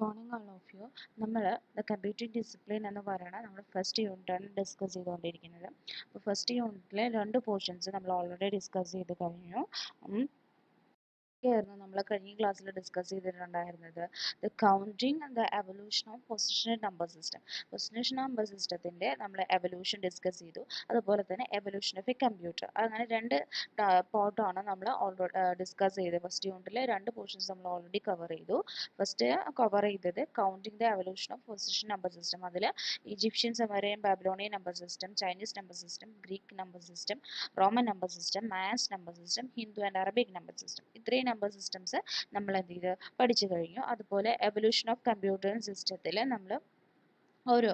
Morning all of you. നമ്മൾ the computing discipline എന്ന് പറയുന്നത് നമ്മൾ ഫസ്റ്റ് യൂണിറ്റാണ് ഡിസ്കസ് ചെയ്തുകൊണ്ടിരിക്കുന്നത്. അപ്പോൾ ഫസ്റ്റ് യൂണിറ്റിലെ 2 പോർഷൻസ് നമ്മൾ ഓൾറെഡി ഡിസ്കസ് ചെയ്ത് കഴിഞ്ഞു. ആയിരുന്നു നമ്മൾ കഴിഞ്ഞ ക്ലാസ്സിൽ ഡിസ്കസ് ചെയ്തിട്ടുണ്ടായിരുന്നത് the counting and the evolution of position number system. Position number സിസ്റ്റത്തിൻ്റെ നമ്മൾ എവല്യൂഷൻ ഡിസ്കസ് ചെയ്തു, അതുപോലെ തന്നെ എവല്യൂഷൻ ഓഫ് എ കമ്പ്യൂട്ടർ. അങ്ങനെ 2 പാർട്ടാണ് നമ്മൾ ഓൾറെഡി ഡിസ്കസ് ചെയ്തത്. ഫസ്റ്റ് യൂണിറ്റിലെ 2 പോർഷൻസ് നമ്മൾ ഓൾറെഡി കവർ ചെയ്തു. ഫസ്റ്റ് കവർ ചെയ്തത് counting the evolution of position number system. അതിൽ Egyptian, Sumerian, Babylonian number system, Chinese number system, Greek number system, Roman number system, Mayans number system, Hindu and Arabic number system, ഇത്രയും number systems നമ്മൾ എന്ത് ചെയ്ത് പഠിച്ചു കഴിഞ്ഞു. അതുപോലെ evolution of computer സിസ്റ്റത്തിൽ നമ്മൾ ഓരോ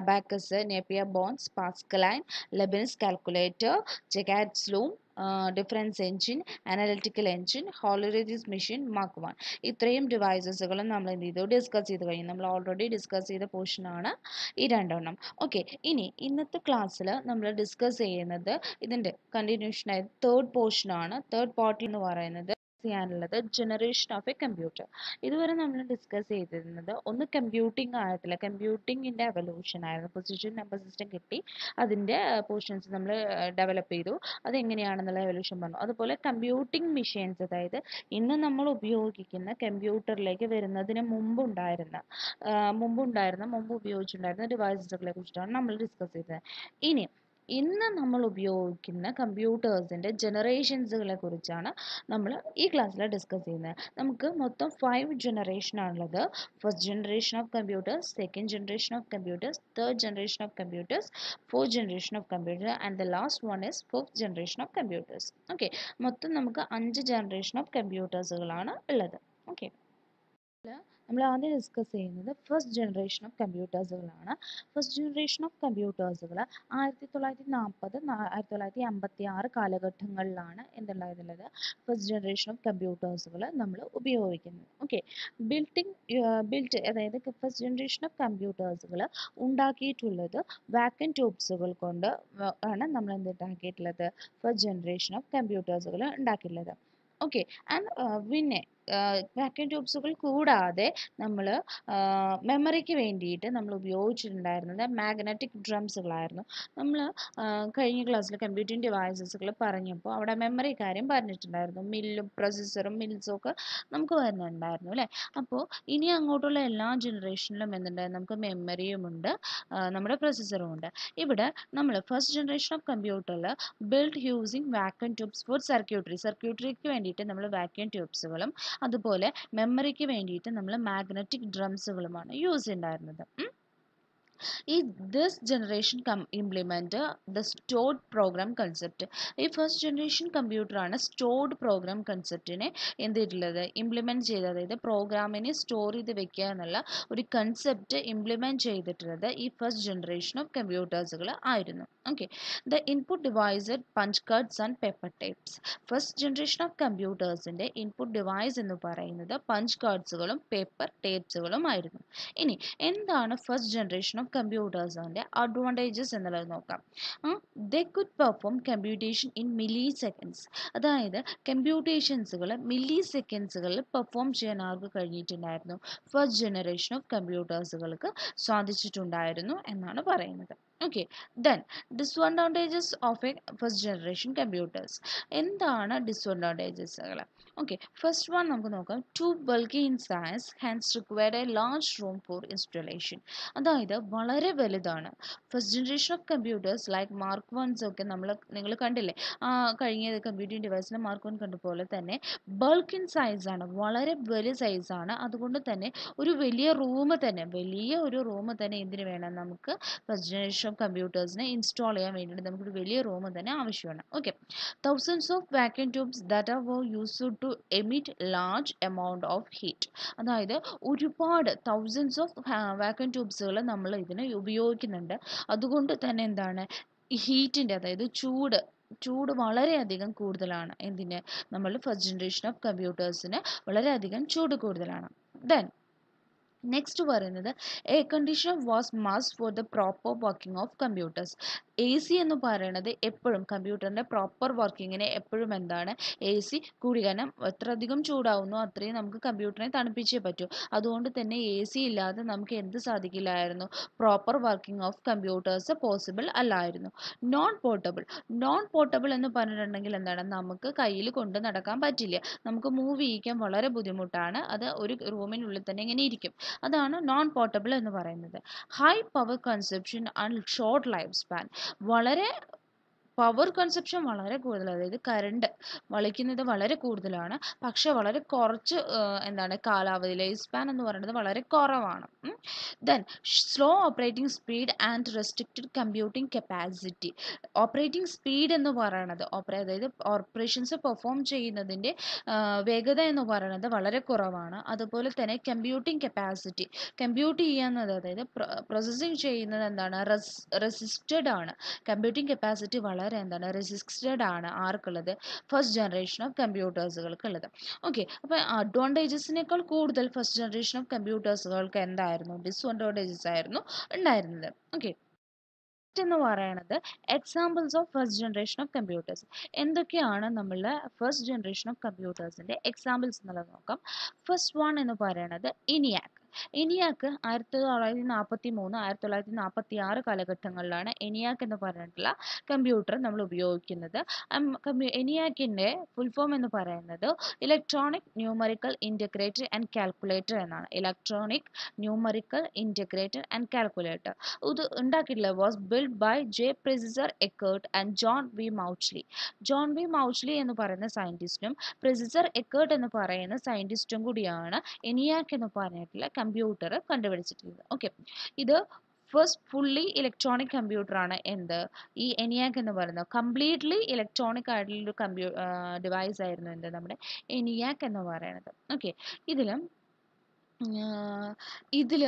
abacus, Napier bones, Pascaline, Leibniz calculator, Jacquard's loom, difference engine, analytical engine, Hollerith's machine, Mark 1, ഇത്രയും ഡിവൈസസുകളും നമ്മൾ എന്ത് ചെയ്തു ഡിസ്കസ് ചെയ്ത് കഴിഞ്ഞു. നമ്മൾ ഓൾറെഡി ഡിസ്കസ് ചെയ്ത പോർഷനാണ് ഈ 2 എണ്ണം. ഓക്കെ, ഇനി ഇന്നത്തെ ക്ലാസ്സിൽ നമ്മൾ ഡിസ്കസ് ചെയ്യുന്നത് ഇതിൻ്റെ കണ്ടിന്യൂഷനായി തേർഡ് പോർഷനാണ്. തേർഡ് പാർട്ടിൽ എന്ന് പറയുന്നത് ചെയ്യാനുള്ളത് ജനറേഷൻ ഓഫ് എ കമ്പ്യൂട്ടർ. ഇതുവരെ നമ്മൾ ഡിസ്കസ് ചെയ്തിരുന്നത് ഒന്ന് കമ്പ്യൂട്ടിംഗ് ആയിട്ടില്ല, കമ്പ്യൂട്ടിങ്ങിൻ്റെ എവല്യൂഷൻ ആയിരുന്നു. പൊസിഷൻ നമ്പർ സിസ്റ്റം കിട്ടി, അതിൻ്റെ പോർഷൻസ് നമ്മൾ ഡെവലപ്പ് ചെയ്തു, അതെങ്ങനെയാണെന്നുള്ള എവല്യൂഷൻ പറഞ്ഞു. അതുപോലെ കമ്പ്യൂട്ടിംഗ് മെഷീൻസ്, അതായത് ഇന്ന് നമ്മൾ ഉപയോഗിക്കുന്ന കമ്പ്യൂട്ടറിലേക്ക് വരുന്നതിന് മുമ്പ് ഉപയോഗിച്ചിട്ടുണ്ടായിരുന്ന ഡിവൈസസുകളെ കുറിച്ചിട്ടാണ് നമ്മൾ ഡിസ്കസ് ചെയ്തത്. ഇന്ന് നമ്മൾ ഉപയോഗിക്കുന്ന കമ്പ്യൂട്ടേഴ്സിൻ്റെ ജനറേഷൻസുകളെ കുറിച്ചാണ് നമ്മൾ ഈ ക്ലാസ്സിൽ ഡിസ്കസ് ചെയ്യുന്നത്. നമുക്ക് മൊത്തം 5 ജനറേഷൻ ആണുള്ളത്. First generation of computers, second generation of computers, third generation of computers, fourth generation of computer and the last one is fifth generation of computers. Okay, മൊത്തം നമുക്ക് 5 ജനറേഷൻ ഓഫ് കമ്പ്യൂട്ടേഴ്സുകളാണ് ഉള്ളത്. ഓക്കെ, നമ്മൾ ആദ്യം discuss ചെയ്യുന്നത് first generation of കമ്പ്യൂട്ടേഴ്സുകളാണ്. First generation of കമ്പ്യൂട്ടേഴ്സുകൾ 1940, 1956 കാലഘട്ടങ്ങളിലാണ് എന്തുണ്ടായിരുന്നത് ഫസ്റ്റ് ജനറേഷൻ ഓഫ് കമ്പ്യൂട്ടേഴ്സുകൾ നമ്മൾ ഉപയോഗിക്കുന്നത്. ഓക്കെ, അതായത് ഫസ്റ്റ് ജനറേഷൻ ഓഫ് കമ്പ്യൂട്ടേഴ്സുകൾ ഉണ്ടാക്കിയിട്ടുള്ളത് വാക്വം ട്യൂബ്സുകൾ കൊണ്ട് ആണ് നമ്മൾ എന്തുണ്ടാക്കിയിട്ടുള്ളത് ഫസ്റ്റ് ജനറേഷൻ ഓഫ് കമ്പ്യൂട്ടേഴ്സുകൾ ഉണ്ടാക്കിയിട്ടുള്ളത്. ഓക്കെ, ആൻഡ് പിന്നെ വാക്വം ട്യൂബ്സുകൾ കൂടാതെ നമ്മൾ മെമ്മറിക്ക് വേണ്ടിയിട്ട് നമ്മൾ ഉപയോഗിച്ചിട്ടുണ്ടായിരുന്നത് മാഗ്നറ്റിക് ഡ്രംസുകളായിരുന്നു. നമ്മൾ കഴിഞ്ഞ ക്ലാസ്സിൽ കമ്പ്യൂട്ടിംഗ് ഡിവൈസസുകൾ പറഞ്ഞപ്പോൾ അവിടെ മെമ്മറി കാര്യം പറഞ്ഞിട്ടുണ്ടായിരുന്നു. മില്ലും പ്രൊസസ്സറും മിൽസും ഒക്കെ നമുക്ക് വരുന്നുണ്ടായിരുന്നു അല്ലേ. അപ്പോൾ ഇനി അങ്ങോട്ടുള്ള എല്ലാ ജനറേഷനിലും എന്തുണ്ടായിരുന്നു, നമുക്ക് മെമ്മറിയുമുണ്ട്, നമ്മുടെ പ്രൊസസ്സറും ഉണ്ട്. ഇവിടെ നമ്മൾ ഫസ്റ്റ് ജനറേഷൻ ഓഫ് കമ്പ്യൂട്ടറിൽ build using vacuum tubes for സർക്യൂട്ടറിക്ക് വേണ്ടിയിട്ട് നമ്മൾ വാക്വം ട്യൂബ്സുകളും അതുപോലെ മെമ്മറിക്ക് വേണ്ടിയിട്ട് നമ്മൾ മാഗ്നറ്റിക് ഡ്രംസുകളുമാണ് യൂസ് ഉണ്ടായിരുന്നത്. This generation implement the stored program concept. ഈ ഫസ്റ്റ് ജനറേഷൻ കമ്പ്യൂട്ടറാണ് സ്റ്റോർഡ് പ്രോഗ്രാം കൺസെപ്റ്റിനെ എന്ത് ചെയ്തിട്ടുള്ളത് ഇംപ്ലിമെൻറ്റ് ചെയ്തത്. അതായത് പ്രോഗ്രാമിനെ സ്റ്റോർ ചെയ്ത് വെക്കുക എന്നുള്ള ഒരു കൺസെപ്റ്റ് ഇംപ്ലിമെൻറ്റ് ചെയ്തിട്ടുള്ളത് ഈ ഫസ്റ്റ് ജനറേഷൻ ഓഫ് കമ്പ്യൂട്ടേഴ്സുകൾ ആയിരുന്നു. Okay, the input device punch cards and paper tapes. First generation of കമ്പ്യൂട്ടേഴ്സിൻ്റെ ഇൻപുട്ട് ഡിവൈസ് എന്ന് പറയുന്നത് പഞ്ച് കാർഡ്സുകളും പേപ്പർ ടേപ്സുകളും ആയിരുന്നു. ഇനി എന്താണ് ഫസ്റ്റ് ജനറേഷൻ ഓഫ് കമ്പ്യൂട്ടേഴ്സിൻ്റെ അഡ്വാൻറ്റേജസ് എന്നുള്ളത് നോക്കാം. They could perform computation in milliseconds. അതായത് കമ്പ്യൂട്ടേഷൻസുകൾ മില്ലി സെക്കൻഡ്സുകളിൽ പെർഫോം ചെയ്യാൻ ആർക്ക് കഴിഞ്ഞിട്ടുണ്ടായിരുന്നു, ഫസ്റ്റ് ജനറേഷൻ ഓഫ് കമ്പ്യൂട്ടേഴ്സുകൾക്ക് സാധിച്ചിട്ടുണ്ടായിരുന്നു എന്നാണ് പറയുന്നത്. Okay, then disadvantages of a first generation computers. എന്താണ് ഡിസ്അഡ്വാൻറ്റേജസുകൾ? ഓക്കെ, ഫസ്റ്റ് വൺ നമുക്ക് നോക്കാം. Too bulky in size hence required a large room for installation. അതായത് വളരെ വലുതാണ്. First generation of computers like Mark 1s ഒക്കെ നിങ്ങൾ കണ്ടില്ലേ, കഴിഞ്ഞ കമ്പ്യൂട്ടിംഗ് ഡിവൈസിൽ മാർക്ക് 1 കണ്ട പോലെ തന്നെ ബൾക്ക് ഇൻ സൈസാണ്, വളരെ വലിയ സൈസാണ്. അതുകൊണ്ട് തന്നെ ഒരു വലിയ ഒരു റൂം തന്നെ എന്തിനു വേണം, നമുക്ക് ഫസ്റ്റ് ജനറേഷൻ ഓഫ് കമ്പ്യൂട്ടേഴ്സിനെ ഇൻസ്റ്റാൾ ചെയ്യാൻ വേണ്ടിയിട്ട് നമുക്കൊരു വലിയ റൂം തന്നെ ആവശ്യമാണ്. Okay, thousands of vacuum tubes that are used to emit large amount of heat. അതായത് ഒരുപാട് തൗസൻഡ്സ് ഓഫ് വാക്വം ട്യൂബ്സുകൾ നമ്മൾ ഇതിന് ഉപയോഗിക്കുന്നുണ്ട്. അതുകൊണ്ട് തന്നെ എന്താണ് ഹീറ്റിൻ്റെ, അതായത് ചൂട് വളരെയധികം കൂടുതലാണ്. എന്തിന്, നമ്മൾ ഫസ്റ്റ് ജനറേഷൻ ഓഫ് കമ്പ്യൂട്ടേഴ്സിന് വളരെയധികം ചൂട് കൂടുതലാണ്. ദെൻ നെക്സ്റ്റ് പറയുന്നത് air conditioner was must for the proper working of computers. A C എന്ന് പറയുന്നത് എപ്പോഴും കമ്പ്യൂട്ടറിൻ്റെ പ്രോപ്പർ വർക്കിങ്ങിന് എപ്പോഴും എന്താണ് എ സി കൂടി, കാരണം എത്രയധികം ചൂടാവുന്നു അത്രയും നമുക്ക് കമ്പ്യൂട്ടറിനെ തണുപ്പിച്ചേ പറ്റൂ. അതുകൊണ്ട് തന്നെ എ സി ഇല്ലാതെ നമുക്ക് എന്ത് സാധിക്കില്ലായിരുന്നു, proper working of computers possible അല്ലായിരുന്നു. നോൺ പോർട്ടബിൾ എന്ന് പറഞ്ഞിട്ടുണ്ടെങ്കിൽ എന്താണ്, നമുക്ക് കയ്യിൽ കൊണ്ട് നടക്കാൻ പറ്റില്ല, നമുക്ക് മൂവ് ചെയ്യിക്കാൻ വളരെ ബുദ്ധിമുട്ടാണ്, അത് ഒരു റൂമിനുള്ളിൽ തന്നെ ഇങ്ങനെ ഇരിക്കും. അതാണ് നോൺ പോർട്ടബിൾ എന്ന് പറയുന്നത്. High power consumption and short life span. വളരെ പവർ കൺസപ്ഷൻ വളരെ കൂടുതൽ, അതായത് കറണ്ട് വലിക്കുന്നത് വളരെ കൂടുതലാണ്, പക്ഷെ വളരെ കുറച്ച് എന്താണ് കാലാവധി, ലൈഫ് സ്പാൻ എന്ന് പറയുന്നത് വളരെ കുറവാണ്. Then slow operating speed and restricted computing capacity. Operating speed എന്ന് പറയുന്നത് അതായത് ഓപ്പറേഷൻസ് പെർഫോം ചെയ്യുന്നതിൻ്റെ വേഗത എന്ന് പറയുന്നത് വളരെ കുറവാണ്. അതുപോലെ തന്നെ കമ്പ്യൂട്ടിംഗ് കപ്പാസിറ്റി, കമ്പ്യൂട്ട് ചെയ്യുന്നത് അതായത് പ്രോസസ്സിങ് ചെയ്യുന്നത് എന്താണ്, റെസിസ്റ്റഡ് ആണ്. കമ്പ്യൂട്ടിംഗ് കപ്പാസിറ്റി വളരെ എന്താണ്, റെസിസ്റ്റഡ് ആണ്. ആർക്കുള്ളത്, ഫസ്റ്റ് ജനറേഷൻ ഓഫ് കമ്പ്യൂട്ടേഴ്സുകൾക്കുള്ളത്. ഓക്കെ, അപ്പോൾ അഡ്വാൻറ്റേജസിനേക്കാൾ കൂടുതൽ ഫസ്റ്റ് ജനറേഷൻ ഓഫ് കമ്പ്യൂട്ടേഴ്സുകൾക്ക് എന്തായിരുന്നു, ഡിസ്അഡ്വാൻറ്റേജസ് ആയിരുന്നു ഉണ്ടായിരുന്നത്. ഓക്കെ, എന്ന് പറയുന്നത് examples of first generation of computers. എന്തൊക്കെയാണ് നമ്മളുടെ ഫസ്റ്റ് ജനറേഷൻ ഓഫ് കമ്പ്യൂട്ടേഴ്സിൻ്റെ എക്സാമ്പിൾസ് എന്നുള്ളത് നോക്കാം. ഫസ്റ്റ് വൺ എന്ന് പറയുന്നത് ഇനിയാക്. 1943 1946 കാലഘട്ടങ്ങളിലാണ് ENIAC എന്ന് പറഞ്ഞിട്ടുള്ള കമ്പ്യൂട്ടർ നമ്മൾ ഉപയോഗിക്കുന്നത്. ENIACിൻ്റെ ഫുൾ ഫോം എന്ന് പറയുന്നത് electronic numerical integrator and calculator എന്നാണ്. Electronic numerical integrator and calculator. ഇത് ഉണ്ടാക്കിയിട്ടുള്ള was build by J Presper Eckert and John V Mauchly. John V Mauchly എന്ന് പറയുന്ന സയൻറ്റിസ്റ്റും പ്രിസിസർ എക്കേർട്ട് എന്ന് പറയുന്ന സയൻറ്റിസ്റ്റും കൂടിയാണ് ENIAC എന്ന് പറഞ്ഞിട്ടുള്ള കമ്പ്യൂട്ടർ കണ്ടുപിടിച്ചിട്ടുള്ളത്. ഓക്കെ, ഇത് ഫസ്റ്റ് ഫുള്ളി ഇലക്ട്രോണിക് കമ്പ്യൂട്ടർ ആണ്. എന്ത്, ഈ ENIAC എന്ന് പറയുന്നത് കംപ്ലീറ്റ്ലി ഇലക്ട്രോണിക് ആയിട്ടുള്ളൊരു ഡിവൈസ് ആയിരുന്നു എന്ത്, നമ്മുടെ ENIAC എന്ന് പറയുന്നത്. ഓക്കെ, ഇതിൽ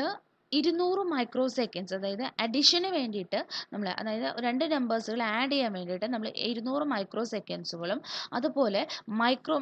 200 മൈക്രോ സെക്കൻഡ്സ്, അതായത് അഡിഷന് വേണ്ടിയിട്ട് നമ്മൾ, അതായത് രണ്ട് നമ്പേഴ്സുകൾ ആഡ് ചെയ്യാൻ വേണ്ടിയിട്ട് നമ്മൾ 200 മൈക്രോ സെക്കൻഡ്സുകളും അതുപോലെ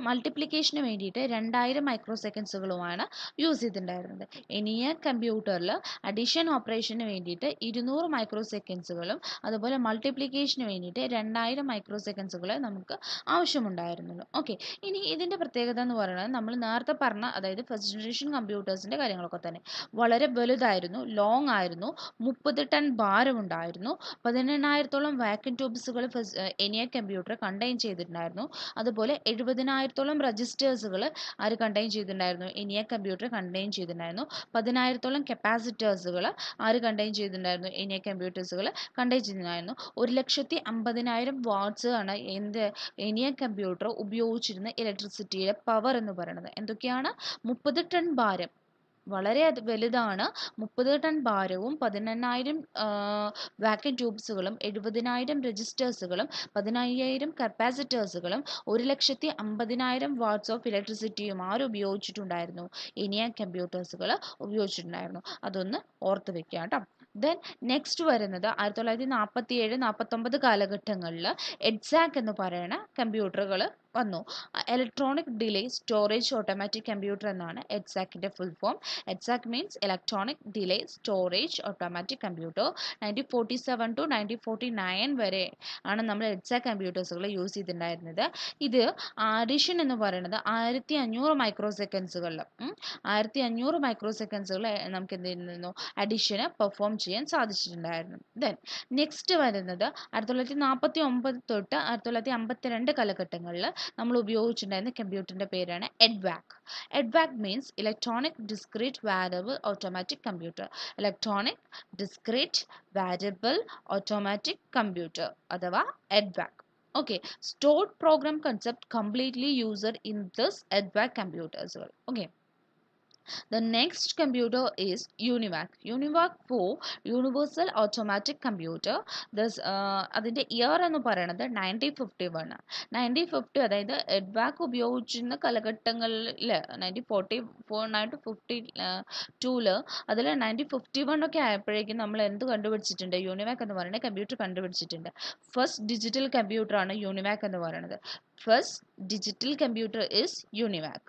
മൾട്ടിപ്ലിക്കേഷന് വേണ്ടിയിട്ട് 2000 മൈക്രോ സെക്കൻഡ്സുകളുമാണ് യൂസ് ചെയ്തിട്ടുണ്ടായിരുന്നത്. ENIAC കമ്പ്യൂട്ടറിൽ അഡിഷൻ ഓപ്പറേഷന് വേണ്ടിയിട്ട് 200 മൈക്രോ സെക്കൻഡ്സുകളും അതുപോലെ മൾട്ടിപ്ലിക്കേഷന് വേണ്ടിയിട്ട് 2000 മൈക്രോ സെക്കൻഡ്സുകൾ നമുക്ക് ആവശ്യമുണ്ടായിരുന്നുള്ളൂ. ഓക്കെ, ഇനി ഇതിൻ്റെ പ്രത്യേകത എന്ന് പറയുന്നത് നമ്മൾ നേരത്തെ പറഞ്ഞ, അതായത് ഫസ്റ്റ് ജനറേഷൻ കമ്പ്യൂട്ടേഴ്സിൻ്റെ കാര്യങ്ങളൊക്കെ തന്നെ വളരെ വലുതായിരുന്നു, ലോങ് ആയിരുന്നു, 30 ടൺ ഭാരമുണ്ടായിരുന്നു, 18,000-ഓളം വാക്യൂം ട്യൂബ്സുകൾ ENIAC കമ്പ്യൂട്ടർ കണ്ടെയ്ൻ ചെയ്തിട്ടുണ്ടായിരുന്നു. അതുപോലെ 70,000-ഓളം രജിസ്റ്റേഴ്സുകൾ ആര് കണ്ടെയ്ൻ ചെയ്തിട്ടുണ്ടായിരുന്നു, ENIAC കമ്പ്യൂട്ടർ കണ്ടെയ്ൻ ചെയ്തിട്ടുണ്ടായിരുന്നു. 10,000-ഓളം കപ്പാസിറ്റേഴ്സുകൾ ആര് കണ്ടെയ്ൻ ചെയ്തിട്ടുണ്ടായിരുന്നു, ENIAC കമ്പ്യൂട്ടേഴ്സുകൾ കണ്ടെയ്ൻ ചെയ്തിട്ടുണ്ടായിരുന്നു. 1,50,000 വാട്ട്സ് ആണ് എന്ത്, ENIAC കമ്പ്യൂട്ടർ ഉപയോഗിച്ചിരുന്ന ഇലക്ട്രിസിറ്റിയുടെ പവർ എന്ന് പറയുന്നത്. എന്തൊക്കെയാണ്, 30 ടൺ ഭാരം, വളരെ വലുതാണ്, 30 ടൺ ഭാരവും 18,000 വാക്യൂം ട്യൂബ്സുകളും 70,000 രജിസ്റ്റേഴ്സുകളും 15,000 കപ്പാസിറ്റേഴ്സുകളും 1,50,000 വാട്ട്സ് ഓഫ് ഇലക്ട്രിസിറ്റിയും ആരും ഉപയോഗിച്ചിട്ടുണ്ടായിരുന്നു, ENIAC കമ്പ്യൂട്ടേഴ്സുകൾ ഉപയോഗിച്ചിട്ടുണ്ടായിരുന്നു. അതൊന്ന് ഓർത്ത് വെക്കുക കേട്ടോ. ദെൻ നെക്സ്റ്റ് വരുന്നത് 1947-49 കാലഘട്ടങ്ങളിൽ EDSAC എന്ന് പറയുന്ന കമ്പ്യൂട്ടറുകൾ വന്നു. Electronic delay storage automatic computer എന്നാണ് EDSACിൻ്റെ full form. EDSAC means electronic delay storage automatic computer. 1947 to 1949 വരെ ആണ് നമ്മൾ EDSAC കമ്പ്യൂട്ടേഴ്സുകൾ യൂസ് ചെയ്തിട്ടുണ്ടായിരുന്നത്. ഇത് അഡിഷൻ എന്ന് പറയുന്നത് 1500 മൈക്രോ സെക്കൻഡ്സുകളിൽ 1500 മൈക്രോ സെക്കൻഡ്സുകൾ നമുക്ക് എന്ത് ചെയ്യുന്നു, അഡിഷന് പെർഫോം ചെയ്യാൻ സാധിച്ചിട്ടുണ്ടായിരുന്നു. ദെൻ നെക്സ്റ്റ് വരുന്നത് 1949 തൊട്ട് 1952 കാലഘട്ടങ്ങളിൽ നമ്മൾ ഉപയോഗിച്ചിട്ടുണ്ടായിരുന്ന കമ്പ്യൂട്ടറിൻ്റെ പേരാണ് EDVAC. EDVAC means electronic discrete variable automatic computer. Electronic discrete variable automatic computer അഥവാ EDVAC. Okay, stored program concept completely used in this EDVAC computers. Okay. The next computer is UNIVAC. UNIVAC 4 Universal Automatic Computer. This അതിൻ്റെ year എന്ന് പറയുന്നത് 1951. 1950, അതായത് EDVAC ഉപയോഗിച്ചിരുന്ന കാലഘട്ടങ്ങളിൽ 1944-1952 അതിൽ 1951 ഒക്കെ ആയപ്പോഴേക്കും നമ്മൾ എന്ത് കണ്ടുപിടിച്ചിട്ടുണ്ട്, UNIVAC എന്ന് പറയുന്ന കമ്പ്യൂട്ടർ കണ്ടുപിടിച്ചിട്ടുണ്ട്. ഫസ്റ്റ് ഡിജിറ്റൽ കമ്പ്യൂട്ടറാണ് UNIVAC എന്ന് പറയുന്നത്. First digital computer is UNIVAC,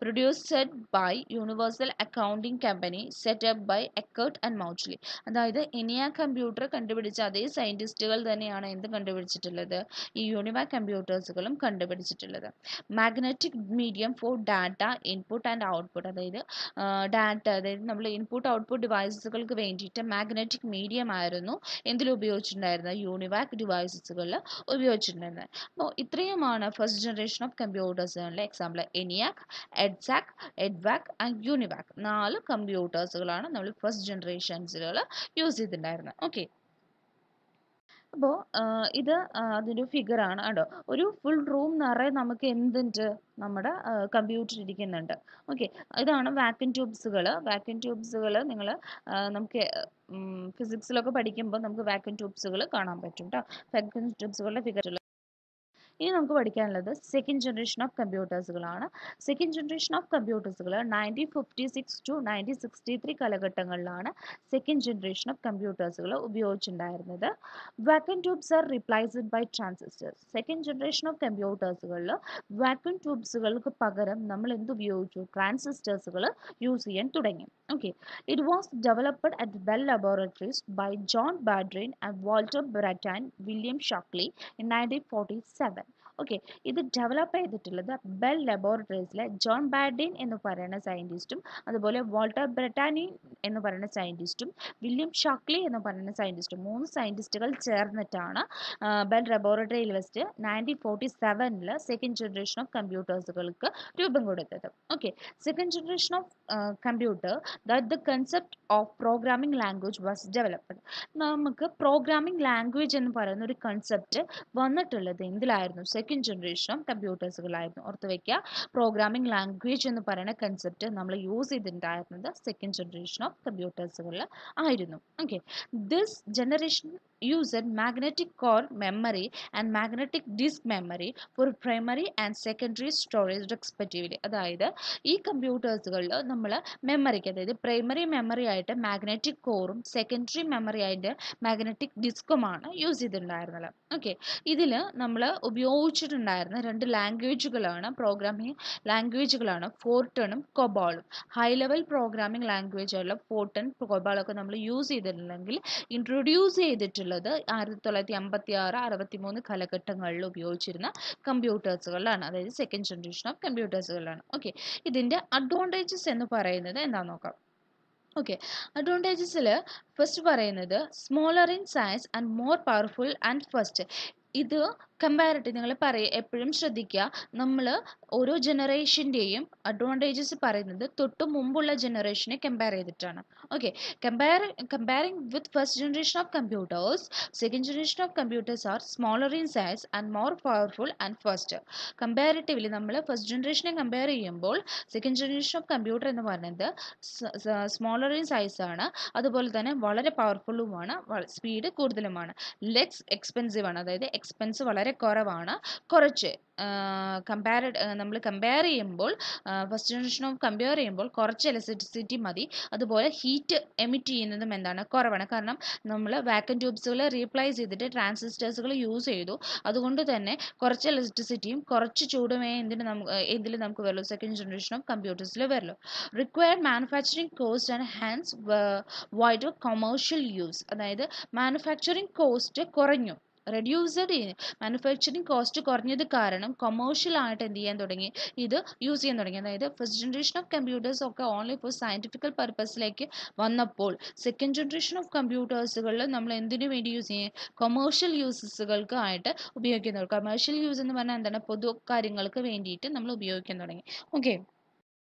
produced by Universal Accounting Company, set up by Eckert and Mauchly. അതായത് ENIAC കമ്പ്യൂട്ടർ കണ്ടുപിടിച്ച അതേ സയൻറ്റിസ്റ്റുകൾ തന്നെയാണ് എന്ത് കണ്ടുപിടിച്ചിട്ടുള്ളത്, ഈ യൂണിവാക് കമ്പ്യൂട്ടേഴ്സുകളും കണ്ടുപിടിച്ചിട്ടുള്ളത്. Magnetic medium for data input and output, അതായത് ഡാറ്റ, അതായത് നമ്മൾ ഇൻപുട്ട് ഔട്ട്പുട്ട് ഡിവൈസസുകൾക്ക് വേണ്ടിയിട്ട് മാഗ്നറ്റിക് മീഡിയം ആയിരുന്നു എന്തിൽ ഉപയോഗിച്ചിട്ടുണ്ടായിരുന്നത്, യൂണിവാക് ഡിവൈസസുകളിൽ ഉപയോഗിച്ചിട്ടുണ്ടായിരുന്നത്. അപ്പോൾ ഇത്രയുമാണ് ഫസ്റ്റ് ജനറേഷൻ ഓഫ് കമ്പ്യൂട്ടേഴ്സിനുള്ള example. ENIAC, EDSAC, EDVAC and UNIVAC 4 കമ്പ്യൂട്ടേഴ്സുകളാണ് നമ്മൾ ഫസ്റ്റ് ജനറേഷൻസിൽ യൂസ് ചെയ്തിട്ടുണ്ടായിരുന്നത്. ഓക്കെ, അപ്പോൾ ഇത് അതിൻ്റെ ഫിഗറാണ് കേട്ടോ. ഒരു ഫുൾ റൂം നിറയെ നമുക്ക് എന്തുണ്ട്, നമ്മുടെ കമ്പ്യൂട്ടർ ഇരിക്കുന്നുണ്ട്. ഓക്കെ, ഇതാണ് വാക്യൂം ട്യൂബ്സുകൾ. വാക്യൂം ട്യൂബ്സുകൾ നിങ്ങൾ നമുക്ക് ഫിസിക്സിലൊക്കെ പഠിക്കുമ്പോൾ നമുക്ക് വാക്യൂം ട്യൂബ്സുകൾ കാണാൻ പറ്റും കേട്ടോ. വാക്യൂം ട്യൂബ്സുകളുടെ ഫിഗർ. ഇനി നമുക്ക് പഠിക്കാനുള്ളത് സെക്കൻഡ് ജനറേഷൻ ഓഫ് കമ്പ്യൂട്ടേഴ്സുകളാണ്. സെക്കൻഡ് ജനറേഷൻ ഓഫ് കമ്പ്യൂട്ടേഴ്സുകൾ 1956 to 1963 കാലഘട്ടങ്ങളിലാണ് സെക്കൻഡ് ജനറേഷൻ ഓഫ് കമ്പ്യൂട്ടേഴ്സുകൾ ഉപയോഗിച്ചിട്ടുണ്ടായിരുന്നത്. Vacuum tubes are replaced by transistors. Second generation of കമ്പ്യൂട്ടേഴ്സുകളിൽ വാക്യൂം ട്യൂബ്സുകൾക്ക് പകരം നമ്മൾ എന്ത് ഉപയോഗിച്ചു, ട്രാൻസിസ്റ്റേഴ്സുകൾ യൂസ് ചെയ്യാൻ തുടങ്ങി. Okay, it was developed at Bell Laboratories by John Bardeen and Walter Brattain William Shockley in 1947. Okay, ഇത് ഡെവലപ്പ് ചെയ്തിട്ടുള്ളത് ബെൽ ലബോറട്ടറീസിലെ ജോൺ ബാഡിൻ എന്ന് പറയുന്ന സയൻറ്റിസ്റ്റും അതുപോലെ വാൾട്ടർ ബ്രറ്റാനി എന്ന് പറയുന്ന സയൻറ്റിസ്റ്റും വില്യം ഷോക്ലി എന്ന് പറയുന്ന സയൻറ്റിസ്റ്റും 3 സയൻറ്റിസ്റ്റുകൾ ചേർന്നിട്ടാണ് ബെൽ ലബോറട്ടറിയിൽ വെച്ച് 1947 സെക്കൻഡ് ജനറേഷൻ ഓഫ് കമ്പ്യൂട്ടേഴ്സുകൾക്ക് രൂപം കൊടുത്തത്. Okay, second generation of computer that the concept of programming language was developed. നമുക്ക് പ്രോഗ്രാമിംഗ് ലാംഗ്വേജ് എന്ന് പറയുന്ന ഒരു കൺസെപ്റ്റ് വന്നിട്ടുള്ളത് എന്തിലായിരുന്നു, സെക്കൻഡ് ജനറേഷൻ ഓഫ് കമ്പ്യൂട്ടേഴ്സുകളായിരുന്നു. ഓർത്ത് വയ്ക്കുക, പ്രോഗ്രാമിംഗ് ലാംഗ്വേജ് എന്ന് പറയുന്ന കൺസെപ്റ്റ് നമ്മൾ യൂസ് ചെയ്തിട്ടുണ്ടായിരുന്നത് സെക്കൻഡ് ജനറേഷൻ ഓഫ് കമ്പ്യൂട്ടേഴ്സുകളിൽ ആയിരുന്നു. Okay, this generation used magnetic core memory and magnetic disk memory for primary and secondary storage respectively. അതായത് ഈ കമ്പ്യൂട്ടേഴ്സുകളിൽ നമ്മൾ മെമ്മറിക്ക്, അതായത് പ്രൈമറി മെമ്മറി ആയിട്ട് മാഗ്നറ്റിക് കോറും സെക്കൻഡറി മെമ്മറി ആയിട്ട് മാഗ്നറ്റിക് ഡിസ്കുമാണ് യൂസ് ചെയ്തിട്ടുണ്ടായിരുന്നത്. ഓക്കെ, ഇതിൽ നമ്മൾ ഉപയോഗിച്ചിട്ടുണ്ടായിരുന്ന 2 ലാംഗ്വേജുകളാണ്, പ്രോഗ്രാമിംഗ് ലാംഗ്വേജുകളാണ് ഫോർട്ടണും കൊബോളും. ഹൈ ലെവൽ പ്രോഗ്രാമിംഗ് ലാംഗ്വേജ് ആയിട്ടുള്ള ഫോർട്ടൺ, കൊബോളൊക്കെ നമ്മൾ യൂസ് ചെയ്തിട്ടുണ്ടെങ്കിൽ ഇൻട്രൊഡ്യൂസ് ചെയ്തിട്ടുള്ളത് 1956-63 കാലഘട്ടങ്ങളിൽ ഉപയോഗിച്ചിരുന്ന കമ്പ്യൂട്ടേഴ്സുകളിലാണ്, അതായത് സെക്കൻഡ് ജനറേഷൻ ഓഫ് കമ്പ്യൂട്ടേഴ്സുകളിലാണ്. ഓക്കെ, ഇതിൻ്റെ അഡ്വാൻറ്റേജസ് എന്ന് പറയുന്നത് എന്താണെന്ന് നോക്കാം. ഓക്കെ, അഡ്വാൻറ്റേജസിൽ ഫസ്റ്റ് പറയുന്നത് smaller in size and more powerful and first. ഇത് കമ്പാരിറ്റീവ് നിങ്ങൾ എപ്പോഴും ശ്രദ്ധിക്കുക, നമ്മൾ ഓരോ ജനറേഷൻ്റെയും അഡ്വാൻറ്റേജസ് പറയുന്നത് തൊട്ട് മുമ്പുള്ള ജനറേഷനെ കമ്പയർ ചെയ്തിട്ടാണ്. Okay, comparing with first generation of computers, second generation of computers are smaller in size and more powerful and first. Comparatively നമ്മൾ ഫസ്റ്റ് ജനറേഷനെ കമ്പയർ ചെയ്യുമ്പോൾ സെക്കൻഡ് ജനറേഷൻ ഓഫ് കമ്പ്യൂട്ടർ എന്ന് പറയുന്നത് സ്മോളർ ഇൻ സൈസ് ആണ്, അതുപോലെ തന്നെ വളരെ പവർഫുള്ളുമാണ്, speed കൂടുതലുമാണ്. Less expensive ആണ്, അതായത് എക്സ്പെൻസ് വളരെ കുറവാണ്. കുറച്ച് നമ്മൾ കമ്പയർ ചെയ്യുമ്പോൾ ഫസ്റ്റ് ജനറേഷൻ ഓഫ് കമ്പയർ ചെയ്യുമ്പോൾ കുറച്ച് ഇലക്ട്രിസിറ്റി മതി. അതുപോലെ ഹീറ്റ് എമിറ്റ് ചെയ്യുന്നതും എന്താണ്, കുറവാണ്. കാരണം നമ്മൾ വാക്യൂം ട്യൂബ്സുകൾ റീപ്ലേസ് ചെയ്തിട്ട് ട്രാൻസിസ്റ്റേഴ്സുകൾ യൂസ് ചെയ്തു. അതുകൊണ്ട് തന്നെ കുറച്ച് ഇലക്ട്രിസിറ്റിയും കുറച്ച് ചൂടുമേ എന്തിൽ നമുക്ക് വരുള്ളൂ, സെക്കൻഡ് ജനറേഷൻ ഓഫ് കമ്പ്യൂട്ടേഴ്സിൽ വരുള്ളൂ. Required manufacturing cost and Hans wider commercial use, അതായത് മാനുഫാക്ചറിങ് കോസ്റ്റ് കുറഞ്ഞു, റെഡ്യൂസ്ഡ് മാനുഫാക്ചറിങ് കോസ്റ്റ് കുറഞ്ഞത് കാരണം കൊമേഴ്ഷ്യൽ ആയിട്ട് എന്ത് ചെയ്യാൻ തുടങ്ങി, ഇത് യൂസ് ചെയ്യാൻ തുടങ്ങി. അതായത് ഫസ്റ്റ് ജനറേഷൻ ഓഫ് കമ്പ്യൂട്ടേഴ്സ് ഒക്കെ ഓൺലി ഫോർ സയൻറ്റിഫിക്കൽ പർപ്പസിലേക്ക് വന്നപ്പോൾ സെക്കൻഡ് ജനറേഷൻ ഓഫ് കമ്പ്യൂട്ടേഴ്സുകളിൽ നമ്മൾ എന്തിനു വേണ്ടി യൂസ് ചെയ്യും, കൊമേഴ്ഷ്യൽ യൂസസുകൾക്ക് ആയിട്ട് ഉപയോഗിക്കുന്നത്. കൊമേഴ്ഷ്യൽ യൂസ് എന്ന് പറഞ്ഞാൽ എന്താണ്, പൊതു കാര്യങ്ങൾക്ക് വേണ്ടിയിട്ട് നമ്മൾ ഉപയോഗിക്കാൻ തുടങ്ങി. ഓക്കെ,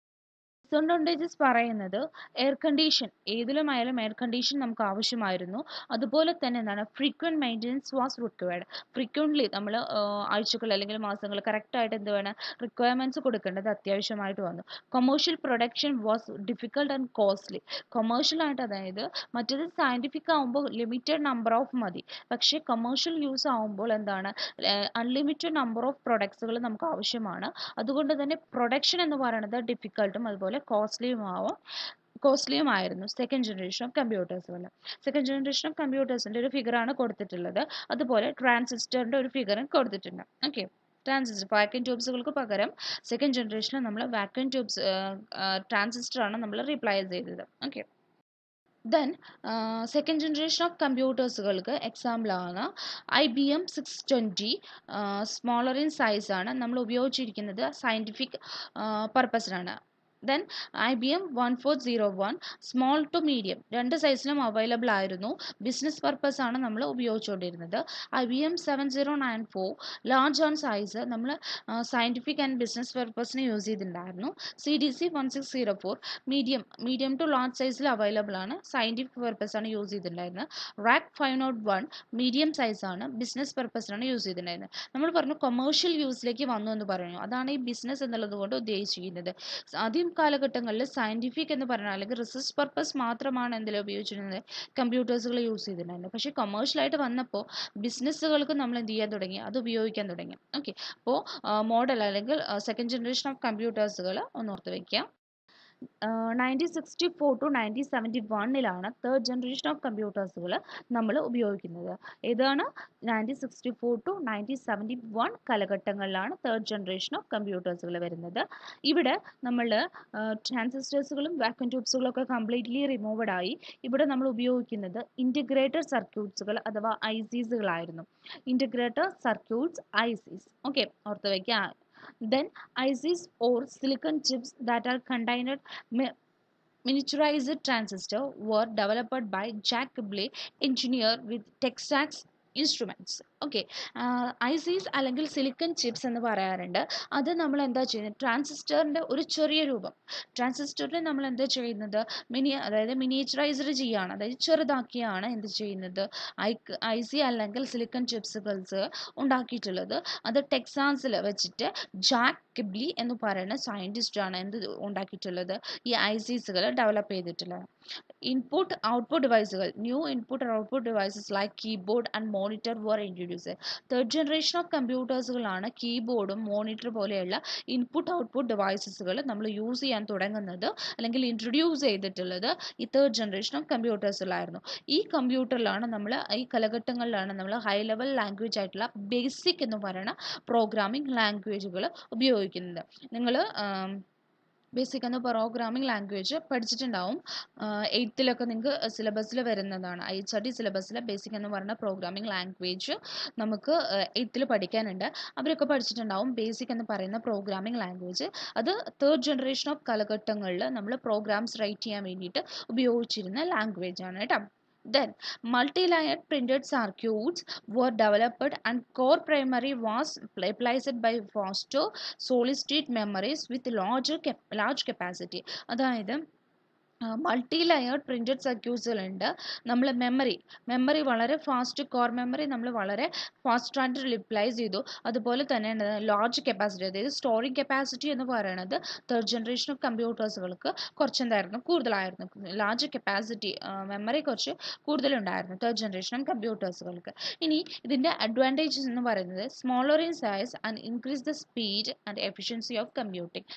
ഡിസഡ്വാൻറ്റേജസ് പറയുന്നത് എയർ കണ്ടീഷൻ, ഏതിലുമായാലും എയർ കണ്ടീഷൻ നമുക്ക് ആവശ്യമായിരുന്നു. അതുപോലെ തന്നെ എന്താണ്, frequent maintenance was required. Frequently നമ്മൾ ആഴ്ചകൾ അല്ലെങ്കിൽ മാസങ്ങൾ കറക്റ്റായിട്ട് എന്ത് വേണം, റിക്വയർമെൻറ്റ്സ് കൊടുക്കേണ്ടത് അത്യാവശ്യമായിട്ട് വന്നു. Commercial production was difficult and costly. കൊമേഴ്ഷ്യലായിട്ട്, അതായത് മറ്റേത് സയൻറ്റിഫിക് ആകുമ്പോൾ ലിമിറ്റഡ് നമ്പർ ഓഫ് മതി, പക്ഷേ കൊമേഴ്ഷ്യൽ യൂസ് ആകുമ്പോൾ എന്താണ്, അൺലിമിറ്റഡ് നമ്പർ ഓഫ് പ്രൊഡക്ട്സുകൾ നമുക്ക് ആവശ്യമാണ്. അതുകൊണ്ട് തന്നെ പ്രൊഡക്ഷൻ എന്ന് പറയുന്നത് ഡിഫിക്കൽട്ടും അതുപോലെ കോസ്റ്റ്ലിയുമായിരുന്നു സെക്കൻഡ് ജനറേഷൻ ഓഫ് കമ്പ്യൂട്ടേഴ്സുകൾ. സെക്കൻഡ് ജനറേഷൻ ഓഫ് കമ്പ്യൂട്ടേഴ്സിൻ്റെ ഒരു ഫിഗറാണ് കൊടുത്തിട്ടുള്ളത്. അതുപോലെ ട്രാൻസിസ്റ്ററിൻ്റെ ഒരു ഫിഗറും കൊടുത്തിട്ടുണ്ട്. ഓക്കെ, ട്രാൻസിസ്റ്റർ വാക്യൂം ട്യൂബ്സുകൾക്ക് പകരം സെക്കൻഡ് ജനറേഷനിൽ നമ്മൾ വാക്യൂം ട്യൂബ്സ് ട്രാൻസിസ്റ്ററാണ് നമ്മൾ റീപ്ലേസ് ചെയ്തത്. Okay. Then second generation of കമ്പ്യൂട്ടേഴ്സുകൾക്ക് എക്സാമ്പിളാണ് IBM 620. സ്മോളർ ഇൻ സൈസ് ആണ് നമ്മൾ ഉപയോഗിച്ചിരിക്കുന്നത് സയൻറ്റിഫിക് പർപ്പസിനാണ്. Then IBM 1401 small to medium രണ്ട് സൈസിലും അവൈലബിൾ ആയിരുന്നു. ബിസിനസ് പർപ്പസ് ആണ് നമ്മൾ ഉപയോഗിച്ചുകൊണ്ടിരുന്നത്. IBM 7094 ലാർജ് ഓൺ സൈസ് നമ്മൾ സയൻറ്റിഫിക് ആൻഡ് ബിസിനസ് പർപ്പസിന് യൂസ് ചെയ്തിട്ടുണ്ടായിരുന്നു. CDC 1604 മീഡിയം ടു ലാർജ് സൈസിൽ അവൈലബിൾ ആണ്, സയൻറ്റിഫിക് പർപ്പസ് ആണ് യൂസ് ചെയ്തിട്ടുണ്ടായിരുന്നത്. റാക്ക് 501 മീഡിയം സൈസ് ആണ്, ബിസിനസ് പർപ്പസിനാണ് യൂസ് ചെയ്തിട്ടുണ്ടായിരുന്നത്. നമ്മൾ പറഞ്ഞു കൊമേഴ്ഷ്യൽ യൂസിലേക്ക് വന്നു എന്ന് പറഞ്ഞു, അതാണ് ഈ ബിസിനസ് എന്നുള്ളത് കൊണ്ട് ഉദ്ദേശിക്കുന്നത്. ആദ്യം കാലഘട്ടങ്ങളിൽ സയൻറ്റിഫിക് എന്ന് പറഞ്ഞാൽ അല്ലെങ്കിൽ റിസർച്ച് പർപ്പസ് മാത്രമാണ് എന്തെങ്കിലും ഉപയോഗിച്ചിരുന്നത്, കമ്പ്യൂട്ടേഴ്സുകൾ യൂസ് ചെയ്തിട്ടുണ്ടായിരുന്നത്. പക്ഷേ കൊമേഴ്ഷ്യലായിട്ട് വന്നപ്പോൾ ബിസിനസ്സുകൾക്ക് നമ്മൾ എന്ത് ചെയ്യാൻ തുടങ്ങി, അത് ഉപയോഗിക്കാൻ തുടങ്ങി. ഓക്കെ. അപ്പോൾ മോഡൽ അല്ലെങ്കിൽ സെക്കൻഡ് ജനറേഷൻ ഓഫ് കമ്പ്യൂട്ടേഴ്സുകൾ ഒന്ന് ഓർത്ത് വയ്ക്കുക. 1964 to 1971 തേർഡ് ജനറേഷൻ ഓഫ് കമ്പ്യൂട്ടേഴ്സുകൾ നമ്മൾ ഉപയോഗിക്കുന്നത്. ഏതാണ്? 1964 to 1971 കാലഘട്ടങ്ങളിലാണ് തേർഡ് ജനറേഷൻ ഓഫ് കമ്പ്യൂട്ടേഴ്സുകൾ വരുന്നത്. ഇവിടെ നമ്മൾ ട്രാൻസിസ്റ്റേഴ്സുകളും വാക്യൂം ട്യൂബ്സുകളും ഒക്കെ കംപ്ലീറ്റ്ലി റിമൂവഡ് ആയി. ഇവിടെ നമ്മൾ ഉപയോഗിക്കുന്നത് ഇൻറ്റിഗ്രേറ്റഡ് സർക്യൂട്ട്സുകൾ അഥവാ ICസുകളായിരുന്നു. Integrated circuits, ICs. ഓക്കെ, ഓർത്ത് വയ്ക്കുക. Then ICs or silicon chips that are contained miniaturized transistor were developed by Jack Kibley, engineer with Texas Instruments. Okay. ICs അല്ലെങ്കിൽ സിലിക്കൺ ചിപ്സ് എന്ന് പറയാറുണ്ട്. അത് നമ്മൾ എന്താ ചെയ്യുന്നത്, ട്രാൻസിസ്റ്ററിൻ്റെ ഒരു ചെറിയ രൂപം, ട്രാൻസിസ്റ്ററിനെ നമ്മൾ എന്താ ചെയ്യുന്നത്, അതായത് മിനിയേച്ചറൈസ്ഡ് ചെയ്യുകയാണ്, അതായത് ചെറുതാക്കിയാണ് എന്ത് ചെയ്യുന്നത്, IC അല്ലെങ്കിൽ സിലിക്കൺ ചിപ്സുകൾസ് ഉണ്ടാക്കിയിട്ടുള്ളത്. അത് ടെക്സാസിൽ വെച്ചിട്ട് ജാക്ക് കിബ്ലി എന്ന് പറയുന്ന സയൻറ്റിസ്റ്റാണ് എന്ത് ഉണ്ടാക്കിയിട്ടുള്ളത്, ഈ ICസുകൾ ഡെവലപ്പ് ചെയ്തിട്ടുള്ളത്. ഇൻപുട്ട് ഔട്ട്പുട്ട് ഡിവൈസുകൾ, new input output devices like keyboard and monitor were introduce. Third generation of കമ്പ്യൂട്ടേഴ്സുകളാണ് കീബോർഡും മോണിറ്റർ പോലെയുള്ള ഇൻപുട്ട് ഔട്ട്പുട്ട് ഡിവൈസസുകൾ നമ്മൾ യൂസ് ചെയ്യാൻ തുടങ്ങുന്നത് അല്ലെങ്കിൽ ഇൻട്രൊഡ്യൂസ് ചെയ്തിട്ടുള്ളത് ഈ തേർഡ് ജനറേഷൻ ഓഫ് കമ്പ്യൂട്ടേഴ്സിലായിരുന്നു. ഈ കമ്പ്യൂട്ടറിലാണ് നമ്മൾ, ഈ കാലഘട്ടങ്ങളിലാണ് നമ്മൾ ഹൈ ലെവൽ ലാംഗ്വേജ് ആയിട്ടുള്ള ബേസിക് എന്ന് പറയുന്ന പ്രോഗ്രാമിംഗ് ലാംഗ്വേജുകൾ ഉപയോഗിക്കുന്നത്. നിങ്ങൾ ബേസിക് എന്ന പ്രോഗ്രാമിംഗ് ലാംഗ്വേജ് പഠിച്ചിട്ടുണ്ടാവും. 8th നിങ്ങൾക്ക് സിലബസിൽ വരുന്നതാണ്. IHRD സിലബസിലെ ബേസിക് എന്ന് പറയുന്ന പ്രോഗ്രാമിംഗ് ലാംഗ്വേജ് നമുക്ക് 8th പഠിക്കാനുണ്ട്. അവരൊക്കെ പഠിച്ചിട്ടുണ്ടാവും ബേസിക് എന്ന് പറയുന്ന പ്രോഗ്രാമിംഗ് ലാംഗ്വേജ്. അത് തേർഡ് ജനറേഷൻ ഓഫ് കാലഘട്ടങ്ങളിൽ നമ്മൾ പ്രോഗ്രാംസ് റൈറ്റ് ചെയ്യാൻ വേണ്ടിയിട്ട് ഉപയോഗിച്ചിരുന്ന ലാംഗ്വേജ് ആണ് കേട്ടോ. Then multi-layered printed circuits were developed and core memory was replaced by faster solid-state memories with large capacity. അതായത് മൾട്ടി ലെയേർഡ് പ്രിൻറ്റഡ് സർക്യൂട്ട്സുകളുണ്ട്. നമ്മൾ മെമ്മറി വളരെ ഫാസ്റ്റ്, കോർ മെമ്മറി നമ്മൾ വളരെ ഫാസ്റ്റായിട്ട് റിപ്ലേസ് ചെയ്തു. അതുപോലെ തന്നെ ലാർജ് കപ്പാസിറ്റി, അതായത് സ്റ്റോറിംഗ് കപ്പാസിറ്റി എന്ന് പറയുന്നത് തേർഡ് ജനറേഷൻ ഓഫ് കമ്പ്യൂട്ടേഴ്സുകൾക്ക് കുറച്ചെന്തായിരുന്നു, കൂടുതലായിരുന്നു. ലാർജ് കപ്പാസിറ്റി മെമ്മറി കുറച്ച് കൂടുതലുണ്ടായിരുന്നു തേർഡ് ജനറേഷൻ ഓഫ് കമ്പ്യൂട്ടേഴ്സുകൾക്ക്. ഇനി ഇതിൻ്റെ അഡ്വാൻറ്റേജസ് എന്ന് പറയുന്നത് smaller in size and increase the speed and efficiency of computing.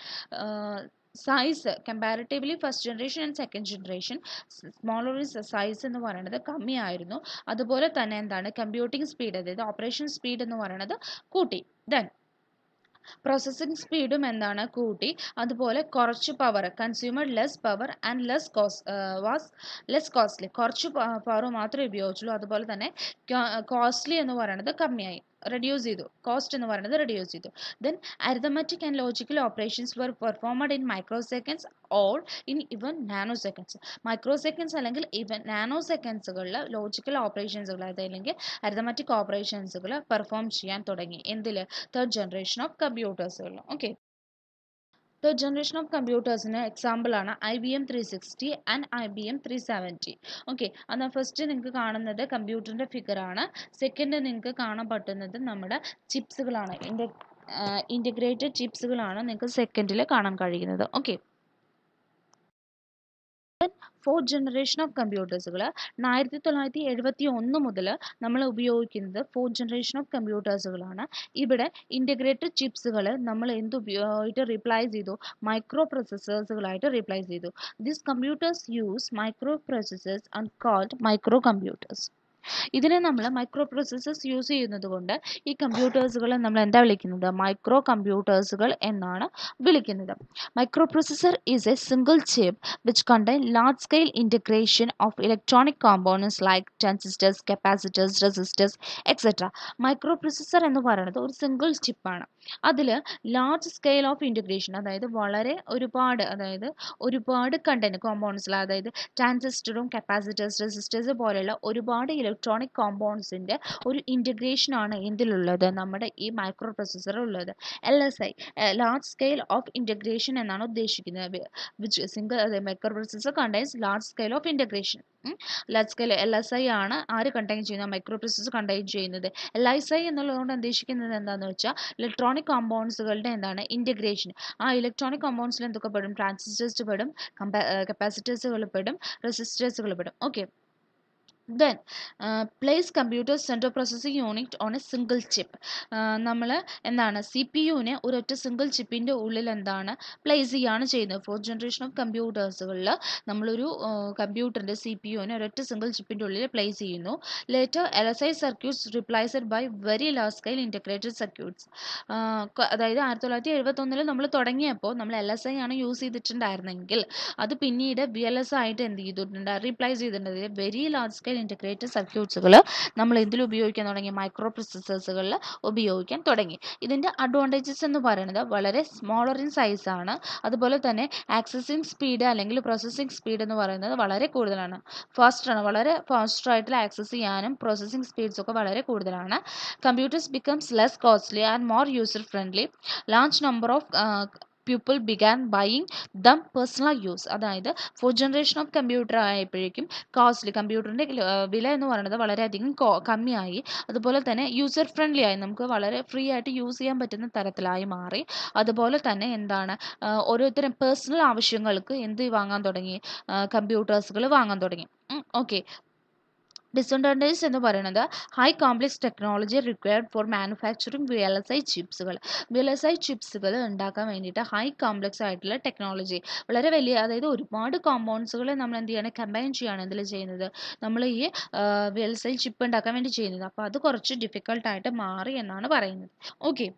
Size comparatively first generation and second generation smaller size എന്ന് പറയുന്നത് കമ്മിയായിരുന്നു. അതുപോലെ തന്നെ എന്താണ്, കമ്പ്യൂട്ടിംഗ് സ്പീഡ്, അതായത് ഓപ്പറേഷൻ സ്പീഡ് എന്ന് പറയുന്നത് കൂട്ടി. ദെൻ പ്രോസസ്സിംഗ് സ്പീഡും എന്താണ്, കൂട്ടി. അതുപോലെ കുറച്ച് power, consumer less power and less costly, കുറച്ച് പവർ മാത്രമേ ഉപയോഗിച്ചുള്ളൂ. അതുപോലെ തന്നെ കോസ്റ്റ്ലി എന്ന് പറയുന്നത് കമ്മിയായി, റെഡ്യൂസ് ചെയ്തു, കോസ്റ്റ് എന്ന് പറയുന്നത് റെഡ്യൂസ് ചെയ്തു. Then arithmetic and logical operations were performed in microseconds or in even nanoseconds. Microseconds അല്ലെങ്കിൽ ഇവൻ നാനോ സെക്കൻഡ്സുകളിൽ ലോജിക്കൽ ഓപ്പറേഷൻസുകൾ, അതല്ലെങ്കിൽ അരിതമെറ്റിക് ഓപ്പറേഷൻസുകൾ പെർഫോം ചെയ്യാൻ തുടങ്ങി. എന്തിൽ? തേർഡ് ജനറേഷൻ ഓഫ് കമ്പ്യൂട്ടേഴ്സുകളിൽ. ഓക്കെ. തേർഡ് ജനറേഷൻ ഓഫ് കമ്പ്യൂട്ടേഴ്സിന് എക്സാമ്പിളാണ് IBM 360 ആൻഡ് IBM 370. ഓക്കെ. എന്നാൽ first നിങ്ങൾക്ക് കാണുന്നത് കമ്പ്യൂട്ടറിൻ്റെ ഫിഗറാണ്. സെക്കൻഡ് നിങ്ങൾക്ക് കാണാൻ പറ്റുന്നത് നമ്മുടെ ചിപ്സുകളാണ്, ഇൻറ്റഗ്രേറ്റഡ് ചിപ്സുകളാണ് നിങ്ങൾക്ക് സെക്കൻഡിൽ കാണാൻ കഴിയുന്നത്. ഓക്കെ. ഫോർത്ത് ജനറേഷൻ ഓഫ് കമ്പ്യൂട്ടേഴ്സുകൾ 1971 മുതൽ നമ്മൾ ഉപയോഗിക്കുന്നത് ഫോർത്ത് ജനറേഷൻ ഓഫ് കമ്പ്യൂട്ടേഴ്സുകളാണ്. ഇവിടെ ഇൻറ്റഗ്രേറ്റഡ് ചിപ്സുകൾ നമ്മൾ എന്തുപയോഗിച്ച് റീപ്ലേസ് ചെയ്തു, മൈക്രോ പ്രൊസസ്സേഴ്സുകളായിട്ട് റീപ്ലേസ് ചെയ്തു. This computers use micro processors and called micro computers. ഇതിനെ നമ്മൾ മൈക്രോ പ്രോസസ്സേഴ്സ് യൂസ് ചെയ്യുന്നത് കൊണ്ട് ഈ കമ്പ്യൂട്ടേഴ്സുകളെ നമ്മൾ എന്താ വിളിക്കുന്നത്? മൈക്രോ കമ്പ്യൂട്ടേഴ്സുകൾ എന്നാണ് വിളിക്കുന്നത്. Micro processor is A single chip which contain large scale integration of electronic components like transistors, capacitors, resistors etcetera. Micro processor എന്ന് പറയുന്നത് ഒരു സിംഗിൾ ചിപ്പാണ്. അതിൽ ലാർജ് സ്കെയിൽ ഓഫ് ഇൻറ്റഗ്രേഷൻ, അതായത് വളരെ ഒരുപാട് കണ്ടന്റ് കോമ്പോണൻസിൽ, അതായത് ട്രാൻസിസ്റ്ററും കപ്പാസിറ്റേഴ്സ്, റെസിസ്റ്റേഴ്സ് പോലെയുള്ള ഒരുപാട് ഇലക്ട്രോണിക് കോമ്പൗണ്ട്സിൻ്റെ ഒരു ഇൻറ്റഗ്രേഷൻ ആണ് എന്തിലുള്ളത്? നമ്മുടെ ഈ മൈക്രോ പ്രൊസസ്സറിലുള്ളത്. LSI, large scale of integration എന്നാണ് ഉദ്ദേശിക്കുന്നത്. Micro processor contains large scale of integration. Large scale LSI ആണ് ആര് കണ്ടെയ്ൻ ചെയ്യുന്നത്? മൈക്രോ പ്രൊസസ്സർ കണ്ടെയ്ൻ ചെയ്യുന്നത്. LSI എന്നുള്ളതുകൊണ്ട് ഉദ്ദേശിക്കുന്നത് എന്താണെന്ന് വെച്ചാൽ ഇലക്ട്രോണിക് കോമ്പൗണ്ട്സുകളുടെ എന്താണ്? ഇൻറ്റഗ്രേഷൻ. ആ ഇലക്ട്രോണിക് കോമ്പൗണ്ട്സിൽ എന്തൊക്കെ പെടും? ട്രാൻസിസ്റ്റേഴ്സ് പെടും, കപ്പാസിറ്റേഴ്സുകൾ പെടും, റെസിസ്റ്റേഴ്സുകൾ പെടും. Okay. Then place computer central processing unit on a single chip. നമ്മൾ എന്താണ് CPU-നെ ഒരൊറ്റ സിംഗിൾ ചിപ്പിൻ്റെ ഉള്ളിൽ എന്താണ് പ്ലേസ് ചെയ്യുകയാണ് ചെയ്യുന്നത്. ഫോർത്ത് ജനറേഷൻ ഓഫ് കമ്പ്യൂട്ടേഴ്സുകളിൽ നമ്മളൊരു കമ്പ്യൂട്ടറിൻ്റെ CPU-നെ ഒരൊറ്റ സിംഗിൾ ചിപ്പിൻ്റെ ഉള്ളിൽ പ്ലേസ് ചെയ്യുന്നു. Later LSI circuits replaced by very large scale integrated circuits. അതായത് 1971 നമ്മൾ തുടങ്ങിയപ്പോൾ നമ്മൾ LSI ആണ് യൂസ് ചെയ്തിട്ടുണ്ടായിരുന്നെങ്കിൽ അത് പിന്നീട് VLSI ആയിട്ട് എന്ത് ചെയ്തിട്ടുണ്ട്? റീപ്ലേസ് ചെയ്തിട്ടുണ്ട്. വെരി ലാർജ് സ്കെയിൽ ഇൻറ്റഗ്രേറ്റഡ് സർക്യൂട്ട്സുകൾ നമ്മൾ എന്തിൽ ഉപയോഗിക്കാൻ തുടങ്ങി? മൈക്രോ പ്രൊസസ്സേഴ്സുകളിൽ ഉപയോഗിക്കാൻ തുടങ്ങി. ഇതിൻ്റെ അഡ്വാൻറ്റേജസ് എന്ന് പറയുന്നത് വളരെ സ്മോളർ ഇൻ സൈസ് ആണ്. അതുപോലെ തന്നെ ആക്സസിങ് സ്പീഡ് അല്ലെങ്കിൽ പ്രോസസ്സിംഗ് സ്പീഡ് എന്ന് പറയുന്നത് വളരെ കൂടുതലാണ്. ഫാസ്റ്റാണ്, വളരെ ഫാസ്റ്റായിട്ടുള്ള ആക്സസ് ചെയ്യാനും പ്രോസസ്സിംഗ് സ്പീഡ്സ് ഒക്കെ വളരെ കൂടുതലാണ്. Computers becomes less costly and more user friendly. Large number of people began buying dum personal use. അതായത് ഫോർത്ത് ജനറേഷൻ ഓഫ് കമ്പ്യൂട്ടർ ആയപ്പോഴേക്കും കോസ്റ്റ്ലി, കമ്പ്യൂട്ടറിൻ്റെ വില എന്ന് പറയുന്നത് വളരെയധികം കമ്മിയായി. അതുപോലെ തന്നെ യൂസർ ഫ്രണ്ട്ലി ആയി, നമുക്ക് വളരെ ഫ്രീ ആയിട്ട് യൂസ് ചെയ്യാൻ പറ്റുന്ന തരത്തിലായി മാറി. അതുപോലെ തന്നെ എന്താണ്, ഓരോരുത്തരും പേഴ്സണൽ ആവശ്യങ്ങൾക്ക് എന്ത് വാങ്ങാൻ തുടങ്ങി? കമ്പ്യൂട്ടേഴ്സുകൾ വാങ്ങാൻ തുടങ്ങി. ഓക്കെ. ഡിസഡ്വാൻറ്റേജ് എന്ന് പറയുന്നത് high complex technology required for manufacturing VLSI ചിപ്സുകൾ. VLSI ചിപ്സുകൾ ഉണ്ടാക്കാൻ വേണ്ടിയിട്ട് ഹൈ കോംപ്ലക്സ് ആയിട്ടുള്ള ടെക്നോളജി, വളരെ വലിയ, അതായത് ഒരുപാട് കോമ്പൗണ്ട്സുകൾ നമ്മൾ എന്ത് ചെയ്യണം? കമ്പൈൻ ചെയ്യുകയാണ് ഇതിൽ ചെയ്യുന്നത്. നമ്മൾ ഈ VLSI ചിപ്പ് ഉണ്ടാക്കാൻ വേണ്ടി ചെയ്യുന്നത്. അപ്പോൾ അത് കുറച്ച് ഡിഫിക്കൽട്ടായിട്ട് മാറി എന്നാണ് പറയുന്നത്. Okay.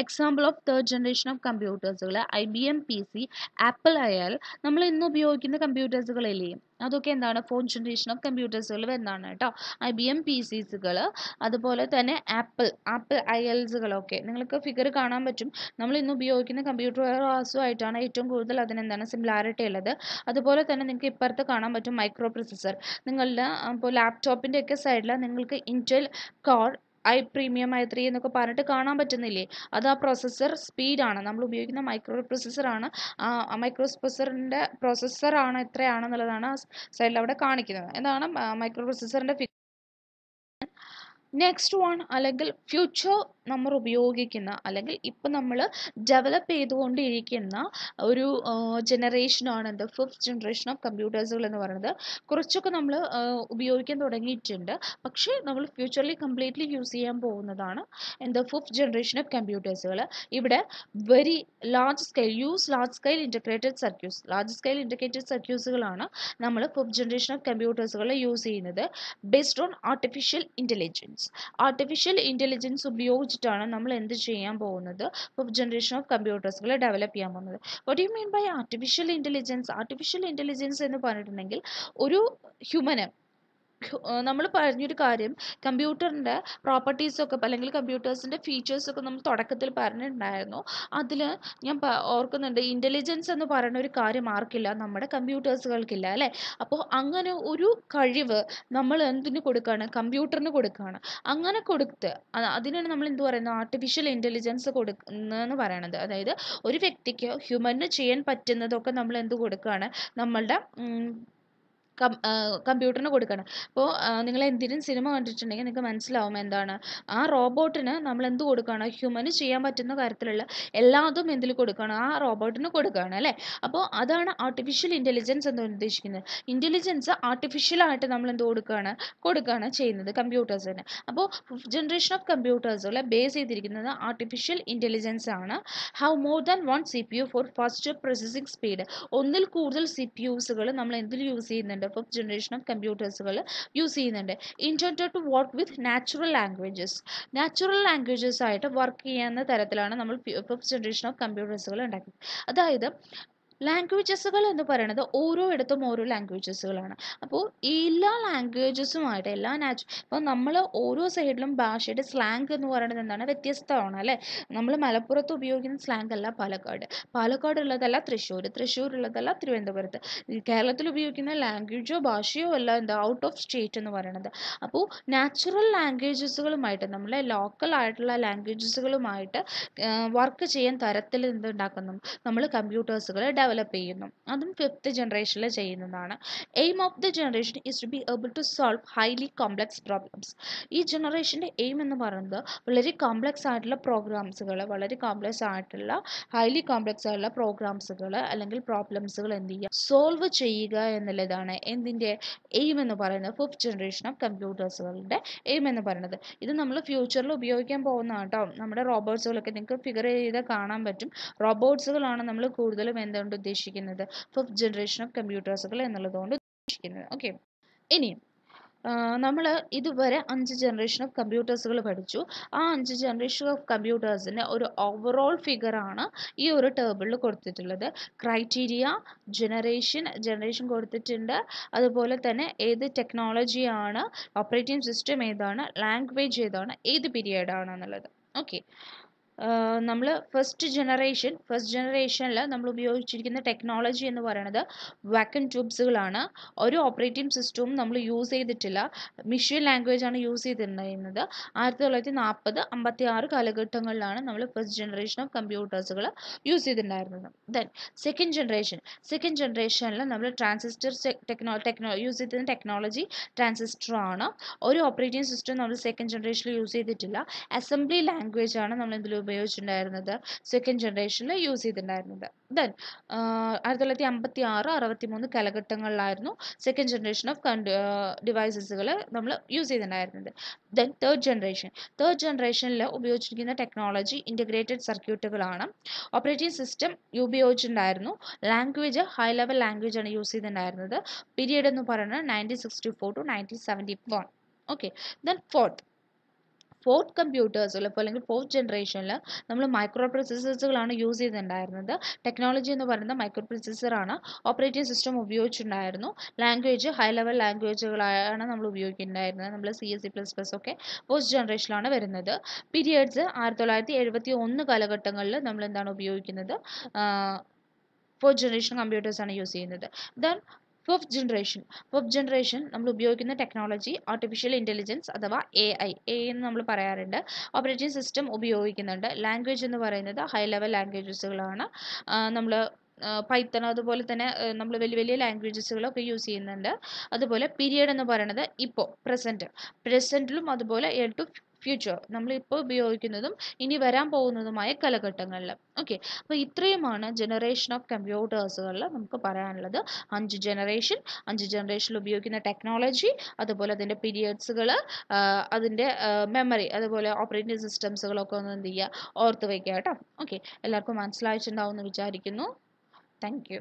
Example of third generation of കമ്പ്യൂട്ടേഴ്സുകൾ IBM PC, ആപ്പിൾ ആയാൽ നമ്മൾ ഇന്ന് ഉപയോഗിക്കുന്ന കമ്പ്യൂട്ടേഴ്സുകളില്ലേ, അതൊക്കെ എന്താണ്? ഫോർത്ത് ജനറേഷൻ ഓഫ് കമ്പ്യൂട്ടേഴ്സുകൾ വരുന്നതാണ് കേട്ടോ. IBM PCസുകൾ, അതുപോലെ തന്നെ ആപ്പിൾ ILസുകളൊക്കെ നിങ്ങൾക്ക് ഫിഗർ കാണാൻ പറ്റും. നമ്മൾ ഇന്ന് ഉപയോഗിക്കുന്ന കമ്പ്യൂട്ടറുമായിട്ടാണ് ഏറ്റവും കൂടുതൽ അതിനെന്താണ് സിമിലാരിറ്റി ഉള്ളത്. അതുപോലെ തന്നെ നിങ്ങൾക്ക് ഇപ്പുറത്ത് കാണാൻ പറ്റും മൈക്രോ പ്രൊസസ്സർ. നിങ്ങളുടെ ഇപ്പോൾ ലാപ്ടോപ്പിൻ്റെ ഒക്കെ സൈഡിൽ നിങ്ങൾക്ക് ഇൻറ്റൽ കോർ പ്രീമിയം i3 എന്നൊക്കെ പറഞ്ഞിട്ട് കാണാൻ പറ്റുന്നില്ലേ? അത് ആ പ്രൊസസ്സർ സ്പീഡാണ്. നമ്മൾ ഉപയോഗിക്കുന്ന മൈക്രോ പ്രൊസസ്സറാണ്. ആ മൈക്രോ പ്രൊസസ്സറാണ് എത്രയാണെന്നുള്ളതാണ് സൈഡിൽ അവിടെ കാണിക്കുന്നത്. എന്താണ് മൈക്രോ പ്രൊസസ്സറിൻ്റെ നെക്സ്റ്റ് വൺ, അല്ലെങ്കിൽ ഫ്യൂച്ചർ നമ്മൾ ഉപയോഗിക്കുന്ന അല്ലെങ്കിൽ ഇപ്പം നമ്മൾ ഡെവലപ്പ് ചെയ്തുകൊണ്ടിരിക്കുന്ന ഒരു ജനറേഷനാണ് എന്ത്? ഫിഫ്ത്ത് ജനറേഷൻ ഓഫ് കമ്പ്യൂട്ടേഴ്സുകൾ എന്ന് പറയുന്നത്. കുറച്ചൊക്കെ നമ്മൾ ഉപയോഗിക്കാൻ തുടങ്ങിയിട്ടുണ്ട്, പക്ഷേ നമ്മൾ ഫ്യൂച്ചറിൽ കംപ്ലീറ്റ്ലി യൂസ് ചെയ്യാൻ പോകുന്നതാണ് എന്ത്? ഫിഫ്ത്ത് ജനറേഷൻ ഓഫ് കമ്പ്യൂട്ടേഴ്സുകൾ. ഇവിടെ very large scale integrated circuits, large scale integrated സർക്യൂട്ട്സുകളാണ് നമ്മൾ ഫിഫ്ത്ത് ജനറേഷൻ ഓഫ് കമ്പ്യൂട്ടേഴ്സുകൾ യൂസ് ചെയ്യുന്നത്. ബേസ്ഡ് ഓൺ ആർട്ടിഫിഷ്യൽ ഇൻ്റലിജൻസ് ഉപയോഗിച്ചിട്ടാണ് നമ്മൾ എന്ത് ചെയ്യാൻ പോകുന്നത്? ഫിഫ്ത്ത് ജനറേഷൻ ഓഫ് കമ്പ്യൂട്ടേഴ്സുകൾ ഡെവലപ്പ് ചെയ്യാൻ പോകുന്നത്. What you mean by artificial intelligence എന്ന് പറഞ്ഞിട്ടുണ്ടെങ്കിൽ ഒരു ഹ്യൂമന്, നമ്മൾ പറഞ്ഞൊരു കാര്യം, കമ്പ്യൂട്ടറിൻ്റെ പ്രോപ്പർട്ടീസൊക്കെ അല്ലെങ്കിൽ കമ്പ്യൂട്ടേഴ്സിൻ്റെ ഫീച്ചേഴ്സൊക്കെ നമ്മൾ തുടക്കത്തിൽ പറഞ്ഞിട്ടുണ്ടായിരുന്നു. അതിൽ ഞാൻ ഓർക്കുന്നുണ്ട്, ഇൻ്റലിജൻസ് എന്ന് പറയുന്ന ഒരു കാര്യം ആർക്കില്ല? നമ്മുടെ കമ്പ്യൂട്ടേഴ്സുകൾക്കില്ല അല്ലേ? അപ്പോൾ അങ്ങനെ ഒരു കഴിവ് നമ്മൾ എന്തിന് കൊടുക്കുകയാണ്? കമ്പ്യൂട്ടറിന് കൊടുക്കുകയാണ്. അങ്ങനെ കൊടുത്ത് അതിനാണ് നമ്മൾ എന്ത് പറയുന്നത്? ആർട്ടിഫിഷ്യൽ ഇൻ്റലിജൻസ് കൊടുക്കുന്നതെന്ന് പറയണത്. അതായത് ഒരു വ്യക്തിക്ക് ഹ്യൂമന് ചെയ്യാൻ പറ്റുന്നതൊക്കെ നമ്മൾ എന്ത് കൊടുക്കുകയാണ്? നമ്മളുടെ കമ്പ്യൂട്ടറിന് കൊടുക്കണം. അപ്പോൾ നിങ്ങൾ എന്തെങ്കിലും സിനിമ കണ്ടിട്ടുണ്ടെങ്കിൽ നിങ്ങൾക്ക് മനസ്സിലാവും എന്താണ് ആ റോബോട്ടിന് നമ്മൾ എന്ത് കൊടുക്കുകയാണ്? ഹ്യൂമന് ചെയ്യാൻ പറ്റുന്ന കാര്യത്തിലുള്ള എല്ലാതും എന്തിൽ കൊടുക്കുകയാണ്? ആ റോബോട്ടിന് കൊടുക്കുകയാണ് അല്ലേ? അപ്പോൾ അതാണ് ആർട്ടിഫിഷ്യൽ ഇൻ്റലിജൻസ് എന്ന് ഉദ്ദേശിക്കുന്നത്. ഇൻ്റലിജൻസ് ആർട്ടിഫിഷ്യലായിട്ട് നമ്മൾ എന്ത് കൊടുക്കുകയാണ് ചെയ്യുന്നത് കമ്പ്യൂട്ടേഴ്സിന്. അപ്പോൾ ഫിഫ്ത്ത് ജനറേഷൻ ഓഫ് കമ്പ്യൂട്ടേഴ്സുകളെ ബേസ് ചെയ്തിരിക്കുന്നത് ആർട്ടിഫിഷ്യൽ ഇൻ്റലിജൻസ് ആണ്. Have more than one CPU for faster processing speed. ഒന്നിൽ കൂടുതൽ CPUസുകൾ നമ്മൾ എന്തിൽ യൂസ് ചെയ്യുന്നുണ്ട്? ഫിഫ്ത്ത് ജനറേഷൻ ഓഫ് കമ്പ്യൂട്ടേഴ്സുകൾ യൂസ് ചെയ്യുന്നുണ്ട്. Intended to work with natural languages ആയിട്ട് വർക്ക് ചെയ്യുന്ന തരത്തിലാണ് നമ്മൾ ഫിഫ്ത്ത് ജനറേഷൻ ഓഫ് കമ്പ്യൂട്ടേഴ്സുകൾ ഉണ്ടാക്കിയത്. അതായത് ലാംഗ്വേജസുകൾ എന്ന് പറയുന്നത് ഓരോയിടത്തും ഓരോ ലാംഗ്വേജസുകളാണ്. അപ്പോൾ എല്ലാ ലാംഗ്വേജസുമായിട്ട് ഇപ്പോൾ നമ്മൾ ഓരോ സൈഡിലും ഭാഷയുടെ സ്ലാങ് എന്ന് പറയുന്നത് എന്താണ്, വ്യത്യസ്തമാണ് അല്ലേ. നമ്മൾ മലപ്പുറത്ത് ഉപയോഗിക്കുന്ന സ്ലാങ് അല്ല പാലക്കാടുള്ളതല്ല തൃശ്ശൂരുള്ളതല്ല തിരുവനന്തപുരത്ത്. കേരളത്തിൽ ഉപയോഗിക്കുന്ന ലാംഗ്വേജോ ഭാഷയോ അല്ല ഔട്ട് ഓഫ് സ്റ്റേറ്റ് എന്ന് പറയുന്നത്. അപ്പോൾ നാച്ചുറൽ ലാംഗ്വേജസുകളുമായിട്ട് നമ്മളെ ലോക്കൽ ആയിട്ടുള്ള ലാംഗ്വേജസുകളുമായിട്ട് വർക്ക് ചെയ്യാൻ തരത്തിൽ എന്തുണ്ടാക്കുന്നു, നമ്മൾ കമ്പ്യൂട്ടേഴ്സുകൾ ഡെവലപ്പ് ചെയ്യുന്നു. അതും ഫിഫ്ത്ത് ജനറേഷനിൽ ചെയ്യുന്നതാണ്. Aim of the generation is to be able to solve highly complex problems. ഈ ജനറേഷൻ്റെ എയിം എന്ന് പറയുന്നത് വളരെ കോംപ്ലക്സ് ആയിട്ടുള്ള ഹൈലി കോംപ്ലക്സ് ആയിട്ടുള്ള പ്രോഗ്രാംസുകൾ അല്ലെങ്കിൽ പ്രോബ്ലംസുകൾ എന്ത് ചെയ്യുക, സോൾവ് ചെയ്യുക എന്നുള്ളതാണ് എന്തിൻ്റെ എയിം എന്ന് പറയുന്നത്, ഫിഫ്ത്ത് ജനറേഷൻ ഓഫ് കമ്പ്യൂട്ടേഴ്സുകളുടെ എയിം എന്ന് പറയുന്നത്. ഇത് നമ്മൾ ഫ്യൂച്ചറിൽ ഉപയോഗിക്കാൻ പോകുന്ന കേട്ടോ. നമ്മുടെ റോബോട്ട്സുകളൊക്കെ നിങ്ങൾക്ക് ഫിഗർ ചെയ്ത് കാണാൻ പറ്റും. റോബോട്ട്സുകളാണ് നമ്മൾ കൂടുതലും എന്തുകൊണ്ട് ഉദ്ദേശിക്കുന്നത്, ഫിഫ്ത്ത് ജനറേഷൻ ഓഫ് കമ്പ്യൂട്ടേഴ്സുകൾ എന്നുള്ളതുകൊണ്ട് ഉദ്ദേശിക്കുന്നത്. ഓക്കെ, ഇനി നമ്മൾ ഇതുവരെ 5 ജനറേഷൻ ഓഫ് കമ്പ്യൂട്ടേഴ്സുകൾ പഠിച്ചു. ആ 5 ജനറേഷൻ ഓഫ് കമ്പ്യൂട്ടേഴ്സിൻ്റെ ഒരു ഓവറോൾ ഫിഗറാണ് ഈ ഒരു ടേബിളിൽ കൊടുത്തിട്ടുള്ളത്. ക്രൈറ്റീരിയ, ജനറേഷൻ കൊടുത്തിട്ടുണ്ട്. അതുപോലെ തന്നെ ഏത് ടെക്നോളജിയാണ്, ഓപ്പറേറ്റിംഗ് സിസ്റ്റം ഏതാണ്, ലാംഗ്വേജ് ഏതാണ്, ഏത് പീരിയഡ് ആണ് എന്നുള്ളത്. ഓക്കെ, നമ്മൾ ഫസ്റ്റ് ജനറേഷനിൽ നമ്മൾ ഉപയോഗിച്ചിരിക്കുന്ന ടെക്നോളജി എന്ന് പറയുന്നത് വാക്വം ട്യൂബ്സുകളാണ്. ഒരു ഓപ്പറേറ്റിംഗ് സിസ്റ്റവും നമ്മൾ യൂസ് ചെയ്തിട്ടില്ല. മിഷ്യൻ ലാംഗ്വേജ് ആണ് യൂസ് ചെയ്തിട്ടുണ്ടായിരുന്നത്. 1940, 56 കാലഘട്ടങ്ങളിലാണ് നമ്മൾ ഫസ്റ്റ് ജനറേഷൻ ഓഫ് കമ്പ്യൂട്ടേഴ്സുകൾ യൂസ് ചെയ്തിട്ടുണ്ടായിരുന്നത്. ദെൻ സെക്കൻഡ് ജനറേഷനിൽ നമ്മൾ ട്രാൻസിസ്റ്റർ യൂസ് ചെയ്തിരുന്ന ടെക്നോളജി ട്രാൻസിസ്റ്റർ ആണ്. ഒരു ഓപ്പറേറ്റിംഗ് സിസ്റ്റം നമ്മൾ സെക്കൻഡ് ജനറേഷനിൽ യൂസ് ചെയ്തിട്ടില്ല. അസംബ്ലി ലാംഗ്വേജ് ആണ് നമ്മൾ ഇതിൽ ഉപയോഗിച്ചിട്ടുണ്ടായിരുന്നത്, സെക്കൻഡ് ജനറേഷനിൽ യൂസ് ചെയ്തിട്ടുണ്ടായിരുന്നത്. ദെൻ 1956, 63 കാലഘട്ടങ്ങളിലായിരുന്നു സെക്കൻഡ് ജനറേഷൻ ഓഫ് ഡിവൈസസുകൾ നമ്മൾ യൂസ് ചെയ്തിട്ടുണ്ടായിരുന്നത്. ദെൻ തേർഡ് ജനറേഷനിൽ ഉപയോഗിച്ചിരിക്കുന്ന ടെക്നോളജി ഇൻ്റഗ്രേറ്റഡ് സർക്യൂട്ടുകളാണ്. ഓപ്പറേറ്റിംഗ് സിസ്റ്റം ഉപയോഗിച്ചിട്ടുണ്ടായിരുന്നു. ലാംഗ്വേജ് ഹൈ ലെവൽ ലാംഗ്വേജ് ആണ് യൂസ് ചെയ്തിട്ടുണ്ടായിരുന്നത്. പീരിയഡ് എന്ന് പറയുന്നത് 1964 to 1971. ഓക്കെ, ദെൻ ഫോർത്ത് കമ്പ്യൂട്ടേഴ്സിൽ അല്ലെങ്കിൽ ഫോർത്ത് ജനറേഷനിൽ നമ്മൾ മൈക്രോ പ്രൊസസ്സേഴ്സുകളാണ് യൂസ് ചെയ്തിട്ടുണ്ടായിരുന്നത്. ടെക്നോളജി എന്ന് പറയുന്നത് മൈക്രോ പ്രൊസസ്സറാണ്. ഓപ്പറേറ്റിംഗ് സിസ്റ്റം ഉപയോഗിച്ചിട്ടുണ്ടായിരുന്നു. ലാംഗ്വേജ് ഹൈ ലെവൽ ലാംഗ്വേജുകളാണ് നമ്മൾ ഉപയോഗിക്കുന്നുണ്ടായിരുന്നത്. നമ്മൾ CC++ ഒക്കെ ഫോർത്ത് ജനറേഷനിലാണ് വരുന്നത്. പീരിയഡ്സ് 1971 കാലഘട്ടങ്ങളിൽ നമ്മൾ എന്താണ് ഉപയോഗിക്കുന്നത്, ഫോർത്ത് ജനറേഷൻ കമ്പ്യൂട്ടേഴ്സാണ് യൂസ് ചെയ്യുന്നത്. ദെൻ ഫിഫ്ത്ത് ജനറേഷൻ നമ്മൾ ഉപയോഗിക്കുന്ന ടെക്നോളജി ആർട്ടിഫിഷ്യൽ ഇൻ്റലിജൻസ് അഥവാ AI എന്ന് നമ്മൾ പറയാറുണ്ട്. ഓപ്പറേറ്റിംഗ് സിസ്റ്റം ഉപയോഗിക്കുന്നുണ്ട്. ലാംഗ്വേജ് എന്ന് പറയുന്നത് ഹൈ ലെവൽ ലാംഗ്വേജസുകളാണ്. നമ്മൾ പൈത്തൺ അതുപോലെ തന്നെ നമ്മൾ വലിയ ലാംഗ്വേജസുകളൊക്കെ യൂസ് ചെയ്യുന്നുണ്ട്. അതുപോലെ പീരിയഡ് എന്ന് പറയുന്നത് ഇപ്പോൾ പ്രസൻറ്റിലും അതുപോലെ ടു ഫ്യൂച്ചർ നമ്മളിപ്പോൾ ഉപയോഗിക്കുന്നതും ഇനി വരാൻ പോകുന്നതുമായ കാലഘട്ടങ്ങളിൽ. ഓക്കെ, അപ്പോൾ ഇത്രയുമാണ് ജനറേഷൻ ഓഫ് കമ്പ്യൂട്ടേഴ്സുകളിൽ നമുക്ക് പറയാനുള്ളത്. 5 ജനറേഷനിൽ ഉപയോഗിക്കുന്ന ടെക്നോളജി, അതുപോലെ അതിൻ്റെ പീരിയഡ്സുകൾ, അതിൻ്റെ മെമ്മറി, അതുപോലെ ഓപ്പറേറ്റിംഗ് സിസ്റ്റംസുകളൊക്കെ ഒന്ന് എന്ത് ചെയ്യുക, ഓർത്ത് വയ്ക്കുക കേട്ടോ. ഓക്കെ, എല്ലാവർക്കും മനസ്സിലായിട്ടുണ്ടാവും എന്ന് വിചാരിക്കുന്നു. Thank you.